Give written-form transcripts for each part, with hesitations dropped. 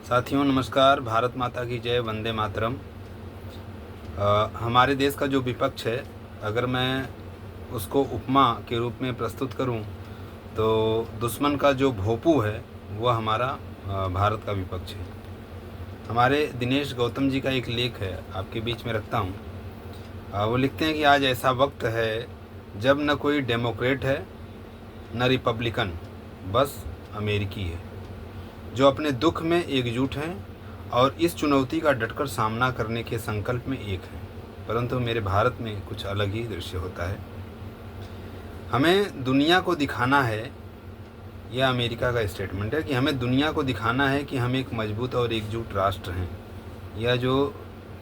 साथियों नमस्कार। भारत माता की जय, वंदे मातरम। हमारे देश का जो विपक्ष है, अगर मैं उसको उपमा के रूप में प्रस्तुत करूं तो दुश्मन का जो भोंपू है वह हमारा भारत का विपक्ष है। हमारे दिनेश गौतम जी का एक लेख है, आपके बीच में रखता हूं। वो लिखते हैं कि आज ऐसा वक्त है जब न कोई डेमोक्रेट है न रिपब्लिकन, बस अमेरिकी है, जो अपने दुख में एकजुट हैं और इस चुनौती का डटकर सामना करने के संकल्प में एक हैं। परंतु मेरे भारत में कुछ अलग ही दृश्य होता है। हमें दुनिया को दिखाना है, यह अमेरिका का स्टेटमेंट है कि हमें दुनिया को दिखाना है कि हम एक मजबूत और एकजुट राष्ट्र हैं। यह जो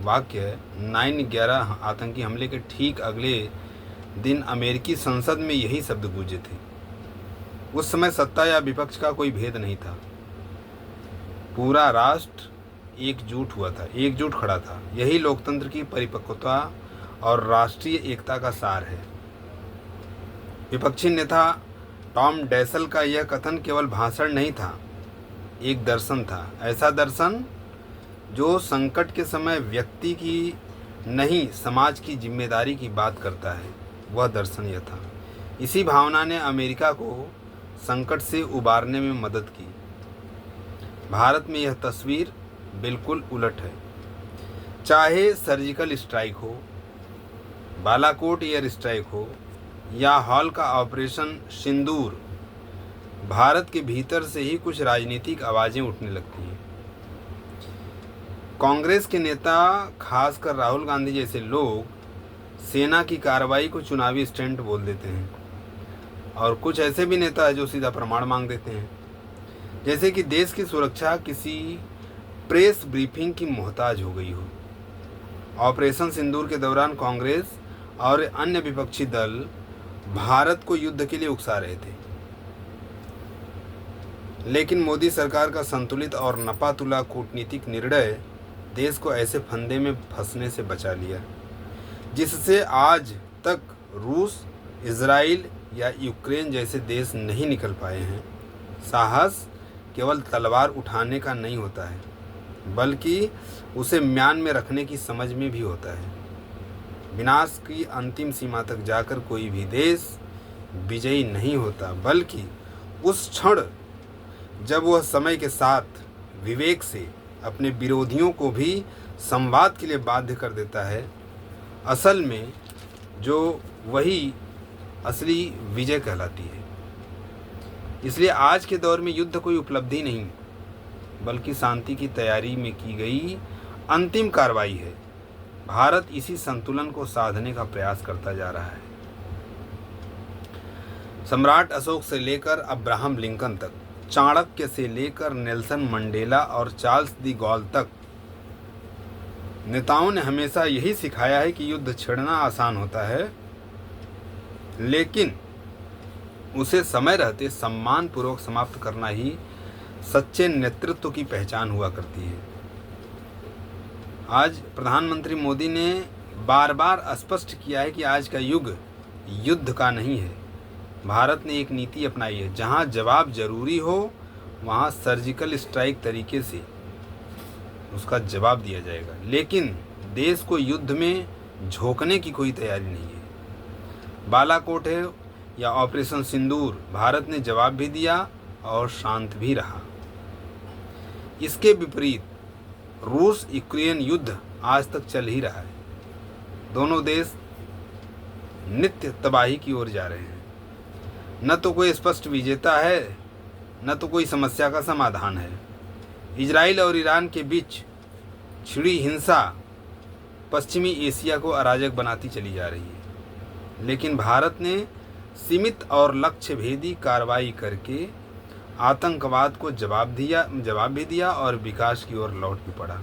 वाक्य है 9/11 आतंकी हमले के ठीक अगले दिन अमेरिकी संसद में यही शब्द गूंजे थे। उस समय सत्ता या विपक्ष का कोई भेद नहीं था, पूरा राष्ट्र एकजुट हुआ था, एकजुट खड़ा था। यही लोकतंत्र की परिपक्वता और राष्ट्रीय एकता का सार है। विपक्षी नेता टॉम डैसल का यह कथन केवल भाषण नहीं था, एक दर्शन था। ऐसा दर्शन जो संकट के समय व्यक्ति की नहीं, समाज की जिम्मेदारी की बात करता है, वह दर्शन यह था। इसी भावना ने अमेरिका को संकट से उबारने में मदद की। भारत में यह तस्वीर बिल्कुल उलट है। चाहे सर्जिकल स्ट्राइक हो, बालाकोट एयर स्ट्राइक हो या हॉल का ऑपरेशन सिंदूर, भारत के भीतर से ही कुछ राजनीतिक आवाज़ें उठने लगती हैं। कांग्रेस के नेता, खासकर राहुल गांधी जैसे लोग, सेना की कार्रवाई को चुनावी स्टंट बोल देते हैं। और कुछ ऐसे भी नेता हैं जो सीधा प्रमाण मांग देते हैं, जैसे कि देश की सुरक्षा किसी प्रेस ब्रीफिंग की मोहताज हो गई हो। ऑपरेशन सिंदूर के दौरान कांग्रेस और अन्य विपक्षी दल भारत को युद्ध के लिए उकसा रहे थे, लेकिन मोदी सरकार का संतुलित और नपातुला कूटनीतिक निर्णय देश को ऐसे फंदे में फंसने से बचा लिया जिससे आज तक रूस, इजराइल या यूक्रेन जैसे देश नहीं निकल पाए हैं। साहस केवल तलवार उठाने का नहीं होता है, बल्कि उसे म्यान में रखने की समझ में भी होता है। विनाश की अंतिम सीमा तक जाकर कोई भी देश विजयी नहीं होता, बल्कि उस क्षण जब वह समय के साथ विवेक से अपने विरोधियों को भी संवाद के लिए बाध्य कर देता है, असल में जो वही असली विजय कहलाती है। इसलिए आज के दौर में युद्ध कोई उपलब्धि नहीं, बल्कि शांति की तैयारी में की गई अंतिम कार्रवाई है। भारत इसी संतुलन को साधने का प्रयास करता जा रहा है। सम्राट अशोक से लेकर अब्राहम लिंकन तक, चाणक्य से लेकर नेल्सन मंडेला और चार्ल्स डी गॉल तक, नेताओं ने हमेशा यही सिखाया है कि युद्ध छेड़ना आसान होता है, लेकिन उसे समय रहते सम्मान पूर्वक समाप्त करना ही सच्चे नेतृत्व की पहचान हुआ करती है। आज प्रधानमंत्री मोदी ने बार बार स्पष्ट किया है कि आज का युग युद्ध का नहीं है। भारत ने एक नीति अपनाई है, जहां जवाब जरूरी हो वहां सर्जिकल स्ट्राइक तरीके से उसका जवाब दिया जाएगा, लेकिन देश को युद्ध में झोंकने की कोई तैयारी नहीं है। बालाकोट है या ऑपरेशन सिंदूर, भारत ने जवाब भी दिया और शांत भी रहा। इसके विपरीत रूस यूक्रेन युद्ध आज तक चल ही रहा है। दोनों देश नित्य तबाही की ओर जा रहे हैं। न तो कोई स्पष्ट विजेता है, न तो कोई समस्या का समाधान है। इजराइल और ईरान के बीच छिड़ी हिंसा पश्चिमी एशिया को अराजक बनाती चली जा रही है, लेकिन भारत ने सीमित और लक्ष्य भेदी कार्रवाई करके आतंकवाद को जवाब भी दिया और विकास की ओर लौट भी पड़ा।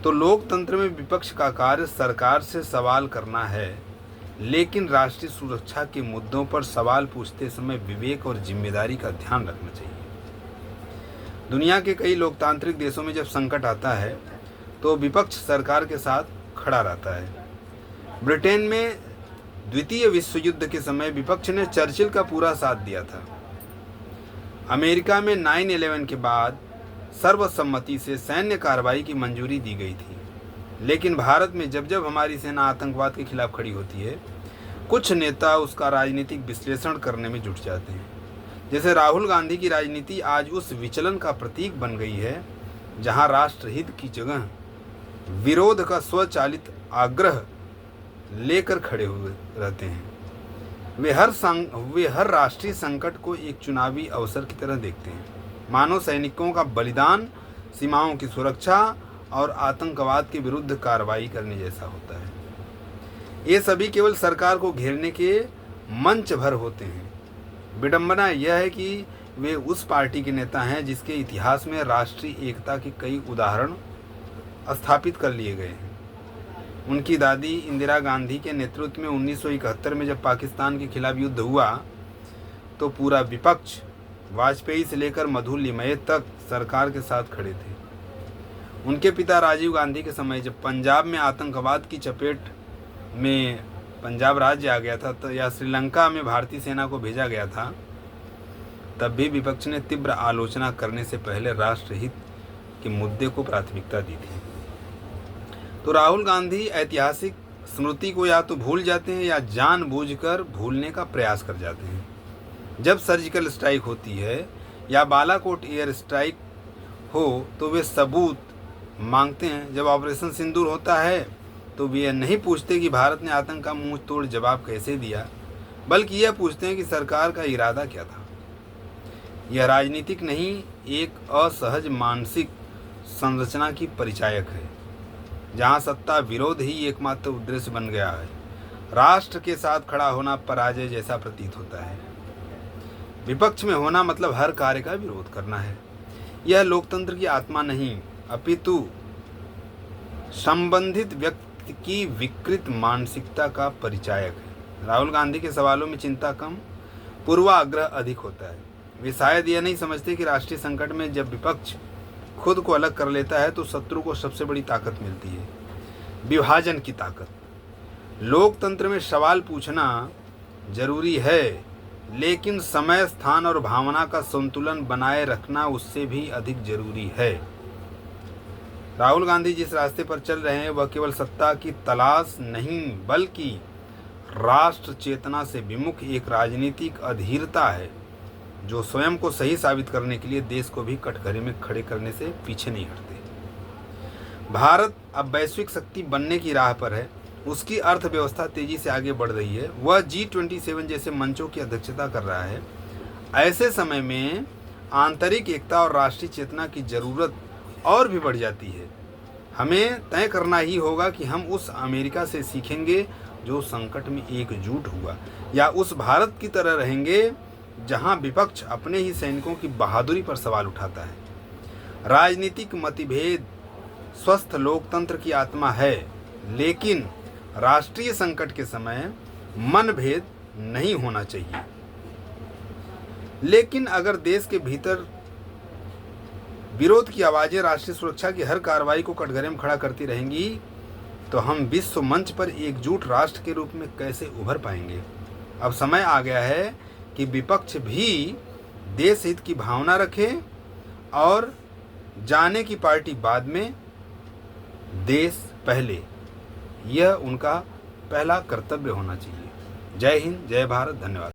तो लोकतंत्र में विपक्ष का कार्य सरकार से सवाल करना है, लेकिन राष्ट्रीय सुरक्षा के मुद्दों पर सवाल पूछते समय विवेक और जिम्मेदारी का ध्यान रखना चाहिए। दुनिया के कई लोकतांत्रिक देशों में जब संकट आता है तो विपक्ष सरकार के साथ खड़ा रहता है। ब्रिटेन में द्वितीय विश्व युद्ध के समय विपक्ष ने चर्चिल का पूरा साथ दिया था। अमेरिका में 9/11 के बाद सर्वसम्मति से सैन्य कार्रवाई की मंजूरी दी गई थी। लेकिन भारत में जब जब हमारी सेना आतंकवाद के खिलाफ खड़ी होती है, कुछ नेता उसका राजनीतिक विश्लेषण करने में जुट जाते हैं। जैसे राहुल गांधी की राजनीति आज उस विचलन का प्रतीक बन गई है जहां राष्ट्रहित की जगह विरोध का स्वचालित आग्रह लेकर खड़े हुए रहते हैं। वे हर राष्ट्रीय संकट को एक चुनावी अवसर की तरह देखते हैं, मानो सैनिकों का बलिदान सीमाओं की सुरक्षा और आतंकवाद के विरुद्ध कार्रवाई करने जैसा होता है। ये सभी केवल सरकार को घेरने के मंच भर होते हैं। विडंबना यह है कि वे उस पार्टी के नेता हैं जिसके इतिहास में राष्ट्रीय एकता के कई उदाहरण स्थापित कर लिए गए हैं। उनकी दादी इंदिरा गांधी के नेतृत्व में 1971 में जब पाकिस्तान के खिलाफ युद्ध हुआ तो पूरा विपक्ष वाजपेयी से लेकर मधु लिमये तक सरकार के साथ खड़े थे। उनके पिता राजीव गांधी के समय जब पंजाब में आतंकवाद की चपेट में पंजाब राज्य आ गया था तो या श्रीलंका में भारतीय सेना को भेजा गया था, तब भी विपक्ष ने तीव्र आलोचना करने से पहले राष्ट्रहित के मुद्दे को प्राथमिकता दी थी। तो राहुल गांधी ऐतिहासिक स्मृति को या तो भूल जाते हैं या जानबूझकर भूलने का प्रयास कर जाते हैं। जब सर्जिकल स्ट्राइक होती है या बालाकोट एयर स्ट्राइक हो तो वे सबूत मांगते हैं। जब ऑपरेशन सिंदूर होता है तो वे यह नहीं पूछते कि भारत ने आतंक का मुंह तोड़ जवाब कैसे दिया, बल्कि यह पूछते हैं कि सरकार का इरादा क्या था। यह राजनीतिक नहीं, एक असहज मानसिक संरचना की परिचायक है, जहां सत्ता विरोध ही एकमात्र उद्देश्य बन गया है। राष्ट्र के साथ खड़ा होना पराजय जैसा प्रतीत होता है। विपक्ष में होना मतलब हर कार्य का विरोध करना है। यह लोकतंत्र की आत्मा नहीं, अपितु संबंधित व्यक्ति की विकृत मानसिकता का परिचायक है। राहुल गांधी के सवालों में चिंता कम, पूर्वाग्रह अधिक होता है। वे शायद यह नहीं समझते कि राष्ट्रीय संकट में जब विपक्ष खुद को अलग कर लेता है तो शत्रु को सबसे बड़ी ताकत मिलती है, विभाजन की ताकत। लोकतंत्र में सवाल पूछना जरूरी है, लेकिन समय, स्थान और भावना का संतुलन बनाए रखना उससे भी अधिक जरूरी है। राहुल गांधी जिस रास्ते पर चल रहे हैं वह केवल सत्ता की तलाश नहीं बल्कि राष्ट्र चेतना से विमुख एक राजनीतिक अधीरता है जो स्वयं को सही साबित करने के लिए देश को भी कटघरे में खड़े करने से पीछे नहीं हटते। भारत अब वैश्विक शक्ति बनने की राह पर है। उसकी अर्थव्यवस्था तेजी से आगे बढ़ रही है। वह G27 जैसे मंचों की अध्यक्षता कर रहा है। ऐसे समय में आंतरिक एकता और राष्ट्रीय चेतना की जरूरत और भी बढ़ जाती है। हमें तय करना ही होगा कि हम उस अमेरिका से सीखेंगे जो संकट में एकजुट हुआ, या उस भारत की तरह रहेंगे जहां विपक्ष अपने ही सैनिकों की बहादुरी पर सवाल उठाता है। राजनीतिक मतभेद स्वस्थ लोकतंत्र की आत्मा है, लेकिन राष्ट्रीय संकट के समय मनभेद नहीं होना चाहिए। लेकिन अगर देश के भीतर विरोध की आवाज़ें राष्ट्रीय सुरक्षा की हर कार्रवाई को कटघरे में खड़ा करती रहेंगी तो हम विश्व मंच पर एकजुट राष्ट्र के रूप में कैसे उभर पाएंगे। अब समय आ गया है कि विपक्ष भी देश हित की भावना रखे और जाने की पार्टी बाद में, देश पहले, यह उनका पहला कर्तव्य होना चाहिए। जय हिंद, जय भारत, धन्यवाद।